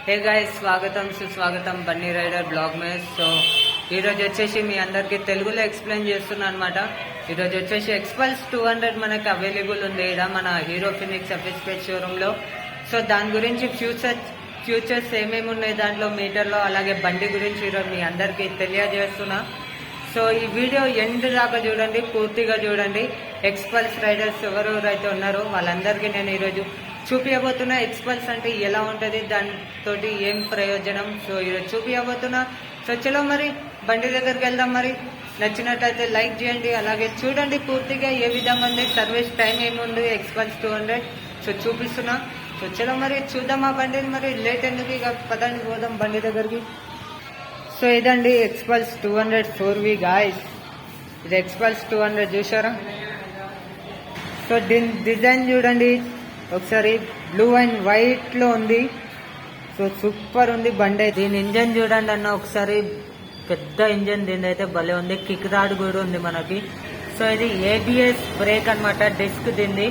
Hey guys, స్వాగతం సుస్వాగతం Bunny rider blog మే. So ఈరోజు వచ్చేసి మీ అందరికి తెలుగులో ఎక్స్ప్లెయిన్ చేస్తున్నాను అనమాట. ఈరోజు వచ్చేసి ఎక్స్పల్స్ 200 మనకి అవైలబుల్ ఉంది ఇక్కడ మన హీరో ఫినిక్స్ ఎఫ్ఎస్పేట్ షోరూంలో. సో దాని గురించి ఫ్యూచర్స్ ఏమేమి ఉన్నాయి దాంట్లో మీటర్లో, అలాగే బండి గురించి ఈరోజు మీ అందరికీ తెలియజేస్తున్నా. సో ఈ వీడియో ఎండ్ దాకా చూడండి, పూర్తిగా చూడండి. ఎక్స్పల్స్ రైడర్స్ ఎవరెవరైతే ఉన్నారో వాళ్ళందరికీ నేను ఈరోజు చూపించబోతున్నా ఎక్స్పల్స్ అంటే ఎలా ఉంటుంది, దాంతో ఏం ప్రయోజనం. సో ఈరోజు చూపించబోతున్నా. సో చలో మరి బండి దగ్గరికి వెళ్దాం. మరి నచ్చినట్లయితే లైక్ చేయండి, అలాగే చూడండి పూర్తిగా ఏ విధంగా ఉంది, సర్వీస్ టైం ఏముంది ఎక్స్పల్స్ 200. సో చూపిస్తున్నా. సో చలో మరి చూద్దాం ఆ బండిని. మరి లేట్ ఎందుకు, ఇక పదండి పోదాం బండి దగ్గరికి. సో ఇదండి ఎక్స్పల్స్ 200 4V గాయస్. ఇది ఎక్స్పల్స్ 200 చూసారా. సో దీని డిజైన్ చూడండి ఒకసారి, బ్లూ అండ్ వైట్ లో ఉంది. సో సూపర్ ఉంది బండి. దీని ఇంజన్ చూడండి అన్న ఒకసారి, పెద్ద ఇంజన్ దీని అయితే భలే ఉంది. కిక్ రాడ్ కూడా ఉంది మనకి. సో ఇది ABS బ్రేక్ అనమాట, డిస్క్ దీన్ని.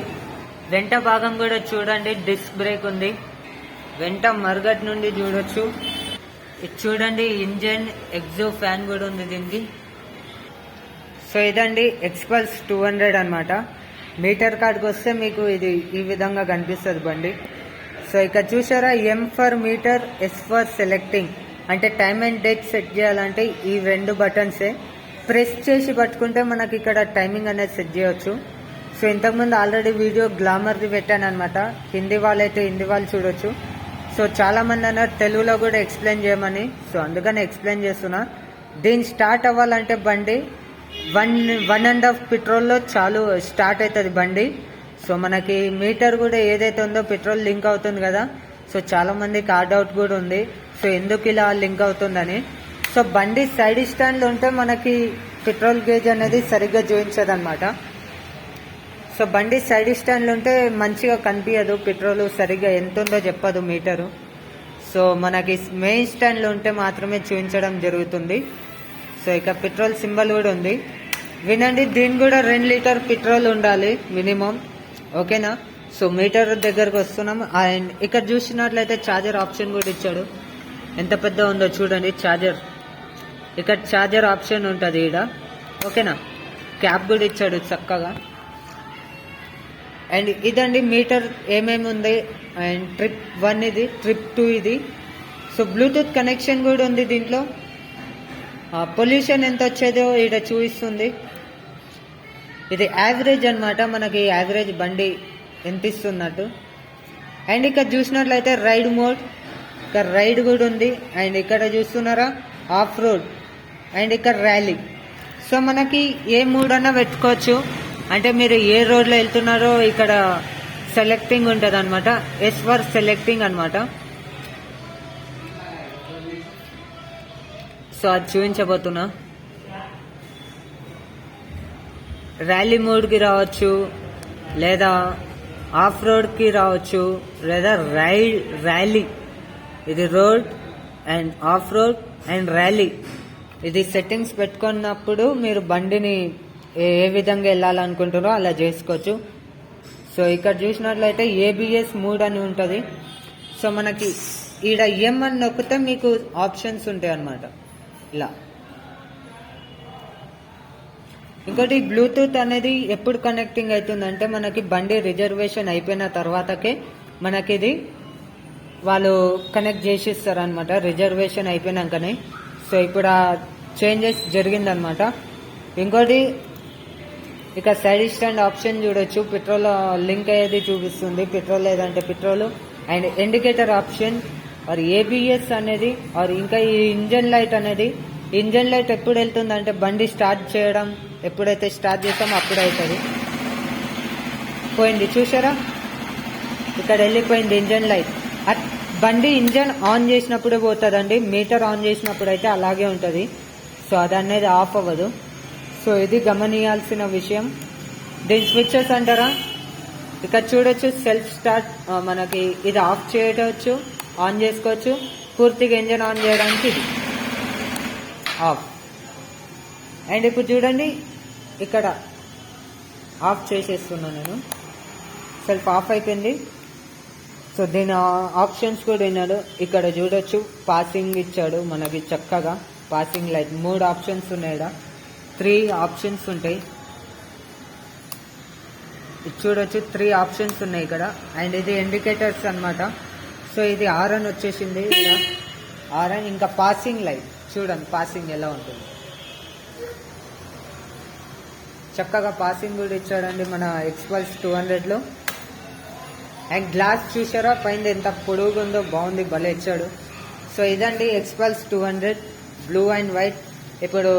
వెంట భాగం కూడా చూడండి డిస్క్ బ్రేక్ ఉంది. వెంట మరగట్ నుండి చూడొచ్చు. ఇది చూడండి ఇంజన్ ఎగ్జో ఫ్యాన్ కూడా ఉంది దీనికి. సో ఇదండి ఎక్స్పల్స్ 200 అనమాట. మీటర్ కార్డ్కి వస్తే మీకు ఇది ఈ విధంగా కనిపిస్తుంది బండి. సో ఇక్కడ చూసారా, M for meter, S for selecting. అంటే టైమ్ అండ్ డేట్ సెట్ చేయాలంటే ఈ రెండు బటన్సే ప్రెస్ చేసి పట్టుకుంటే మనకి ఇక్కడ టైమింగ్ అనేది సెట్ చేయవచ్చు. సో ఇంతకుముందు ఆల్రెడీ వీడియో గ్లామర్ది పెట్టాను అనమాట. హిందీ వాళ్ళైతే హిందీ వాళ్ళు చూడొచ్చు. సో చాలా మంది అన్నారు తెలుగులో కూడా ఎక్స్ప్లెయిన్ చేయమని. సో అందుకని ఎక్స్ప్లెయిన్ చేస్తున్నా. దీన్ని స్టార్ట్ అవ్వాలంటే బండి 1.5 పెట్రోల్లో చాలు స్టార్ట్ అవుతుంది బండి. సో మనకి మీటర్ కూడా ఏదైతే ఉందో పెట్రోల్ లింక్ అవుతుంది కదా. సో చాలా మందికి ఆ డౌట్ కూడా ఉంది, సో ఎందుకు ఇలా లింక్ అవుతుందని. సో బండి సైడ్ స్టాండ్లో ఉంటే మనకి పెట్రోల్ గేజ్ అనేది సరిగ్గా చూపించదు అనమాట. సో బండి సైడ్ స్టాండ్లో ఉంటే మంచిగా కనిపించదు, పెట్రోల్ సరిగ్గా ఎంత ఉందో చెప్పదు మీటరు. సో మనకి మెయిన్ స్టాండ్లో ఉంటే మాత్రమే చూపించడం జరుగుతుంది. సో ఇక పెట్రోల్ సింబల్ కూడా ఉంది. వినండి, దీని కూడా 2 లీటర్ పెట్రోల్ ఉండాలి మినిమం, ఓకేనా. సో మీటర్ దగ్గరకు వస్తున్నాం. అండ్ ఇక్కడ చూసినట్లయితే ఛార్జర్ ఆప్షన్ కూడా ఇచ్చాడు. ఎంత పెద్ద ఉందో చూడండి ఛార్జర్. ఇక్కడ ఛార్జర్ ఆప్షన్ ఉంటుంది ఈడ, ఓకేనా. క్యాప్ కూడా ఇచ్చాడు చక్కగా. అండ్ ఇదండి మీటర్ ఏమేమి ఉంది. అండ్ ట్రిప్ 1 ఇది, ట్రిప్ 2 ఇది. సో బ్లూటూత్ కనెక్షన్ కూడా ఉంది దీంట్లో. పొల్యూషన్ ఎంత వచ్చేదో ఇక్కడ చూపిస్తుంది. ఇది యావరేజ్ అనమాట, మనకి యావరేజ్ బండి ఎంత ఇస్తున్నట్టు. అండ్ ఇక్కడ చూసినట్లయితే రైడ్ మోడ్, ఇక్కడ రైడ్ కూడా ఉంది. అండ్ ఇక్కడ చూస్తున్నారా ఆఫ్ రోడ్, అండ్ ఇక్కడ ర్యాలీ. సో మనకి ఏ మూడ్ అన్నా పెట్టుకోవచ్చు. అంటే మీరు ఏ రోడ్లో వెళ్తున్నారో ఇక్కడ సెలెక్టింగ్ ఉంటుంది అనమాట. S ఫర్ సెలెక్టింగ్ అనమాట. సో అది చూపించబోతున్నా. ర్యాలీ మోడ్కి రావచ్చు, లేదా ఆఫ్ రోడ్కి రావచ్చు, లేదా ర్యాలీ. ఇది road and of road and rally. ఇది సెట్టింగ్స్ పెట్టుకున్నప్పుడు మీరు బండిని ఏ విధంగా వెళ్ళాలనుకుంటారో అలా చేసుకోవచ్చు. సో ఇక్కడ చూసినట్లయితే ABS మోడ్ అని ఉంటుంది. సో మనకి ఈడ M అని నొక్కితే మీకు ఆప్షన్స్ ఉంటాయి అన్నమాట ఇలా. ఇంకోటి బ్లూటూత్ అనేది ఎప్పుడు కనెక్టింగ్ అవుతుందంటే మనకి బండి రిజర్వేషన్ అయిపోయిన తర్వాతకే మనకి ఇది వాళ్ళు కనెక్ట్ చేసి ఇస్తారు అనమాట, రిజర్వేషన్ అయిపోయినాకనే. సో ఇప్పుడు ఆ చేంజెస్ జరిగిందనమాట. ఇంకోటి ఇక సైడ్ స్టాండ్ ఆప్షన్ చూడొచ్చు, పెట్రోల్ లింక్ అయ్యేది చూపిస్తుంది, పెట్రోల్ లేదంటే petrol. And indicator option or ABS అనేది, ఆర్ ఇంకా ఈ ఇంజన్ లైట్ అనేది. ఇంజన్ లైట్ ఎప్పుడు వెళ్తుంది అంటే బండి స్టార్ట్ చేయడం, ఎప్పుడైతే స్టార్ట్ చేస్తామో అప్పుడు అవుతుంది. పోయింది చూసారా, ఇక్కడ వెళ్ళిపోయింది ఇంజన్ లైట్. బండి ఇంజన్ ఆన్ చేసినప్పుడే పోతుందండి, మీటర్ ఆన్ చేసినప్పుడు అయితే అలాగే ఉంటుంది. సో అది అనేది ఆఫ్ అవ్వదు. సో ఇది గమనియాల్సిన విషయం. దీని స్విచెస్ అంటారా, ఇక్కడ చూడొచ్చు సెల్ఫ్ స్టార్ట్. మనకి ఇది ఆఫ్ చేయవచ్చు, ఆన్ చేసుకోవచ్చు. పూర్తిగా ఇంజన్ ఆన్ చేయడానికి ఇది ఆఫ్. అండ్ ఇప్పుడు చూడండి ఇక్కడ ఆఫ్ చేసేస్తున్నాను నేను, సెల్ఫ్ ఆఫ్ అయిపోయింది. సో దీని ఆప్షన్స్ కూడా విన్నాడు. ఇక్కడ చూడొచ్చు పాసింగ్ ఇచ్చాడు మనకి చక్కగా. పాసింగ్ లైట్ 3 ఆప్షన్స్ ఉన్నాయి. ఇక్కడ 3 ఆప్షన్స్ ఉంటాయి. ఇది చూడొచ్చు 3 ఆప్షన్స్ ఉన్నాయి ఇక్కడ. అండ్ ఇది ఇండికేటర్స్ అన్నమాట. సో ఇది ఆర్ఎన్ వచ్చేసింది. ఆర్ఎన్ ఇంకా పాసింగ్ లైట్ చూడండి, పాసింగ్ ఎలా ఉంటుంది. చక్కగా పాసింగ్ కూడా ఇచ్చాడండి మన ఎక్స్పల్స్ 200లో. అండ్ గ్లాస్ చూసారా పైన ఎంత పొడుగు ఉందో, బాగుంది, భలే ఇచ్చాడు. సో ఇదండి ఎక్స్పల్స్ 200 బ్లూ అండ్ వైట్. ఇప్పుడు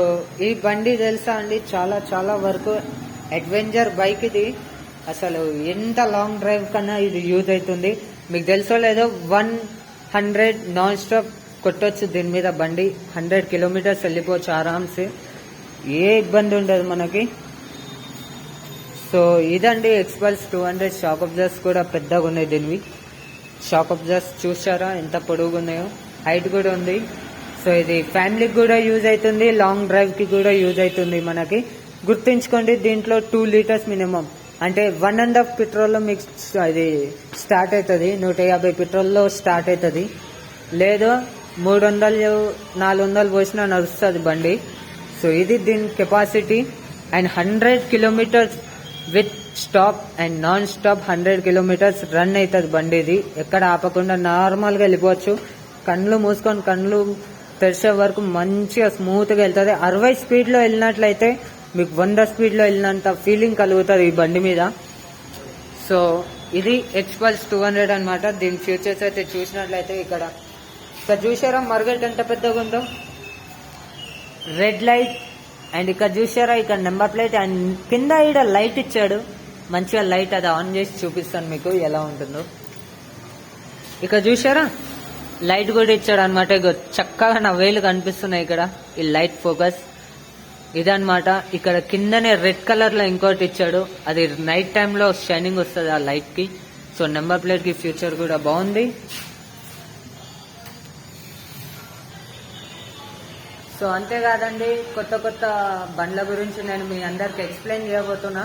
ఈ బండి తెలుసా అండి, చాలా చాలా వరకు అడ్వెంచర్ బైక్ ఇది. అసలు ఎంత లాంగ్ డ్రైవ్ కన్నా ఇది యూజ్ అవుతుంది. మీకు తెలుసో లేదో 100 నాన్ స్టాప్ కొట్టొచ్చు దీని మీద బండి. 100 కిలోమీటర్స్ వెళ్ళిపోవచ్చు ఆరామ్సే, ఏ ఇబ్బంది ఉండదు మనకి. సో ఇదండి ఎక్స్పల్స్ 200. షాక్ అబ్జర్స్ కూడా పెద్దగా ఉన్నాయి దీనివి. షాక్ అబ్జర్స్ చూసారా ఎంత పొడుగు ఉన్నాయో, హైట్ కూడా ఉంది. సో ఇది ఫ్యామిలీకి కూడా యూజ్ అవుతుంది, లాంగ్ డ్రైవ్ కి కూడా యూజ్ అవుతుంది మనకి. గుర్తుంచుకోండి దీంట్లో 2 లీటర్స్ మినిమం, అంటే 1.5 పెట్రోల్లో మీకు ఇది స్టార్ట్ అవుతుంది. 150 పెట్రోల్లో స్టార్ట్ అవుతుంది. లేదు 300-400 పోసినా నడుస్తుంది బండి. సో ఇది దీని capacity. And 100 kilometres with stop and non stop 100 kilometres run అవుతుంది బండి. ఇది ఎక్కడ ఆపకుండా నార్మల్గా వెళ్ళిపోవచ్చు. కళ్ళు మూసుకొని కళ్ళు తెరిచే వరకు మంచిగా స్మూత్గా వెళ్తుంది. 60 స్పీడ్లో వెళ్ళినట్లయితే మీకు 100 స్పీడ్లో వెళ్ళినంత ఫీలింగ్ కలుగుతుంది ఈ బండి మీద. సో ఇది ఎక్స్పల్స్ 200 అనమాట. దీని ఫీచర్స్ అయితే చూసినట్లయితే ఇక్కడ చూసారా మర్గట్ ఎంత పెద్దగా ఉందో, రెడ్ లైట్. అండ్ ఇక్కడ చూసారా ఇక్కడ నెంబర్ ప్లేట్. అండ్ కింద ఇక్కడ లైట్ ఇచ్చాడు మంచిగా, లైట్ అది ఆన్ చేసి చూపిస్తాను మీకు ఎలా ఉంటుందో. ఇక్కడ చూసారా లైట్ కూడా ఇచ్చాడు అనమాట. ఇక చక్కగా నా వేలు కనిపిస్తున్నాయి ఇక్కడ ఈ లైట్ ఫోకస్ ఇదనమాట. ఇక్కడ కిందనే రెడ్ కలర్ లో ఇంకోటి ఇచ్చాడు, అది నైట్ టైంలో షైనింగ్ వస్తుంది ఆ లైట్ కి. సో నెంబర్ ప్లేట్ కి ఫ్యూచర్ కూడా బాగుంది. సో అంతేకాదండి, కొత్త కొత్త బండ్ల గురించి నేను మీ అందరికి ఎక్స్ప్లెయిన్ చేయబోతున్నా.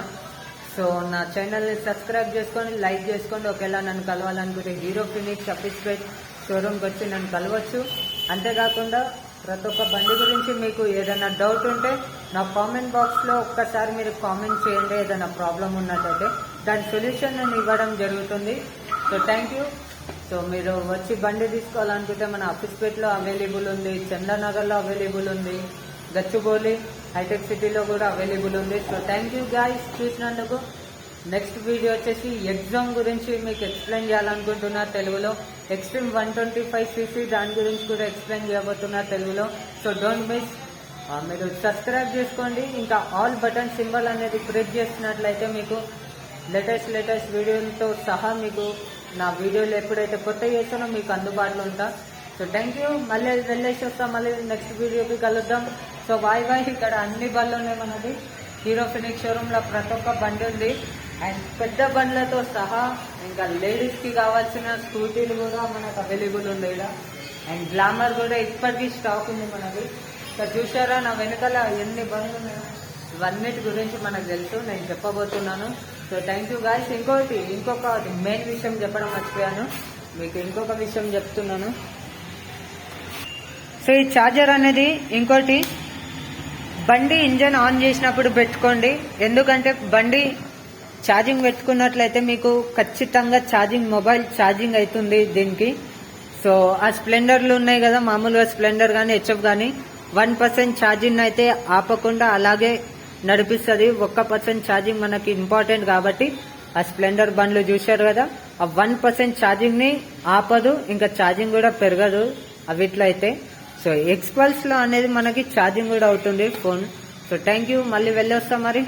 సో నా ఛానల్ని సబ్స్క్రైబ్ చేసుకొని లైక్ చేసుకోండి. ఒకవేళ నన్ను కలవాలనుకుంటే హీరో ఫినిక్స్ అఫీస్పేట్ షోరూమ్కి వచ్చి నన్ను కలవచ్చు. అంతేకాకుండా ప్రతి ఒక్క బండి గురించి మీకు ఏదైనా డౌట్ ఉంటే నా కామెంట్ బాక్స్లో ఒక్కసారి మీరు కామెంట్ చేయండి. ఏదైనా ప్రాబ్లం ఉన్నట్టయితే దాని సొల్యూషన్ నేను ఇవ్వడం జరుగుతుంది. So thank you. సో మీరు వచ్చి బండి తీసుకోవాలనుకుంటే మన అఫీస్పేట్లో అవైలబుల్ ఉంది, చందానగర్లో అవైలబుల్ ఉంది, గచ్చిబౌలి హైటెక్ సిటీలో కూడా అవైలబుల్ ఉంది. సో థ్యాంక్ యూ గాయ్స్ చూసినందుకు. నెక్స్ట్ వీడియో వచ్చేసి ఎగ్జామ్ గురించి మీకు ఎక్స్ప్లెయిన్ చేయాలనుకుంటున్నా తెలుగులో. ఎక్స్ట్రీమ్ 125cc దాని గురించి కూడా ఎక్స్ప్లెయిన్ చేయబోతున్నా తెలుగులో. So don't miss. మీరు సబ్స్క్రైబ్ చేసుకోండి. ఇంకా ఆల్ బటన్ సింబల్ అనేది ప్రెస్ చేసినట్లయితే మీకు లేటెస్ట్ వీడియోలతో సహా మీకు నా వీడియోలు ఎప్పుడైతే కొత్త చేస్తానో మీకు అందుబాటులో ఉంటా. So thank you. మళ్ళీ వెళ్ళేసి వస్తాం, మళ్ళీ నెక్స్ట్ వీడియోకి కలుద్దాం. So bye. ఇక్కడ అన్ని బండ్లు ఉన్నాయి మనది. హీరో ఫినిక్స్ షోరూంలో ప్రతి ఒక్క బండి ఉంది. అండ్ పెద్ద బండ్లతో సహా ఇంకా లేడీస్కి కావాల్సిన స్కూటీలు కూడా మనకు అవైలబుల్ ఉంది ఇక్కడ. అండ్ గ్లామర్ కూడా ఇప్పటికీ స్టాక్ ఉంది మనది. సో చూసారా నా వెనకాల ఎన్ని బండ్లు ఉన్నాయో, ఇవన్నిటి గురించి మనకు తెలుసు, నేను చెప్పబోతున్నాను. So thank you guys. ఇంకొక మెయిన్ విషయం చెప్పడం మర్చిపోయాను, మీకు ఇంకొక విషయం చెప్తున్నాను. సో ఈ ఛార్జర్ అనేది ఇంకోటి, బండి ఇంజన్ ఆన్ చేసినప్పుడు పెట్టుకోండి. ఎందుకంటే బండి ఛార్జింగ్ పెట్టుకున్నట్లయితే మీకు ఖచ్చితంగా మొబైల్ ఛార్జింగ్ అవుతుంది దీనికి. సో ఆ స్ప్లెండర్లు ఉన్నాయి కదా, మామూలుగా స్ప్లెండర్ కానీ హెచ్ఎఫ్ కానీ 1% ఛార్జింగ్ అయితే ఆపకుండా అలాగే నడిపిస్తుంది. 1% ఛార్జింగ్ మనకి ఇంపార్టెంట్ కాబట్టి ఆ స్ప్లెండర్ బండ్లు చూశారు కదా, ఆ 1% ఛార్జింగ్ ని ఆపదు, ఇంకా ఛార్జింగ్ కూడా పెరగదు అవిట్లో అయితే. సో ఎక్స్పల్స్ లో అనేది మనకి ఛార్జింగ్ కూడా అవుతుంది ఫోన్. So thank you. మళ్ళీ వెళ్ళొస్తాం మరి.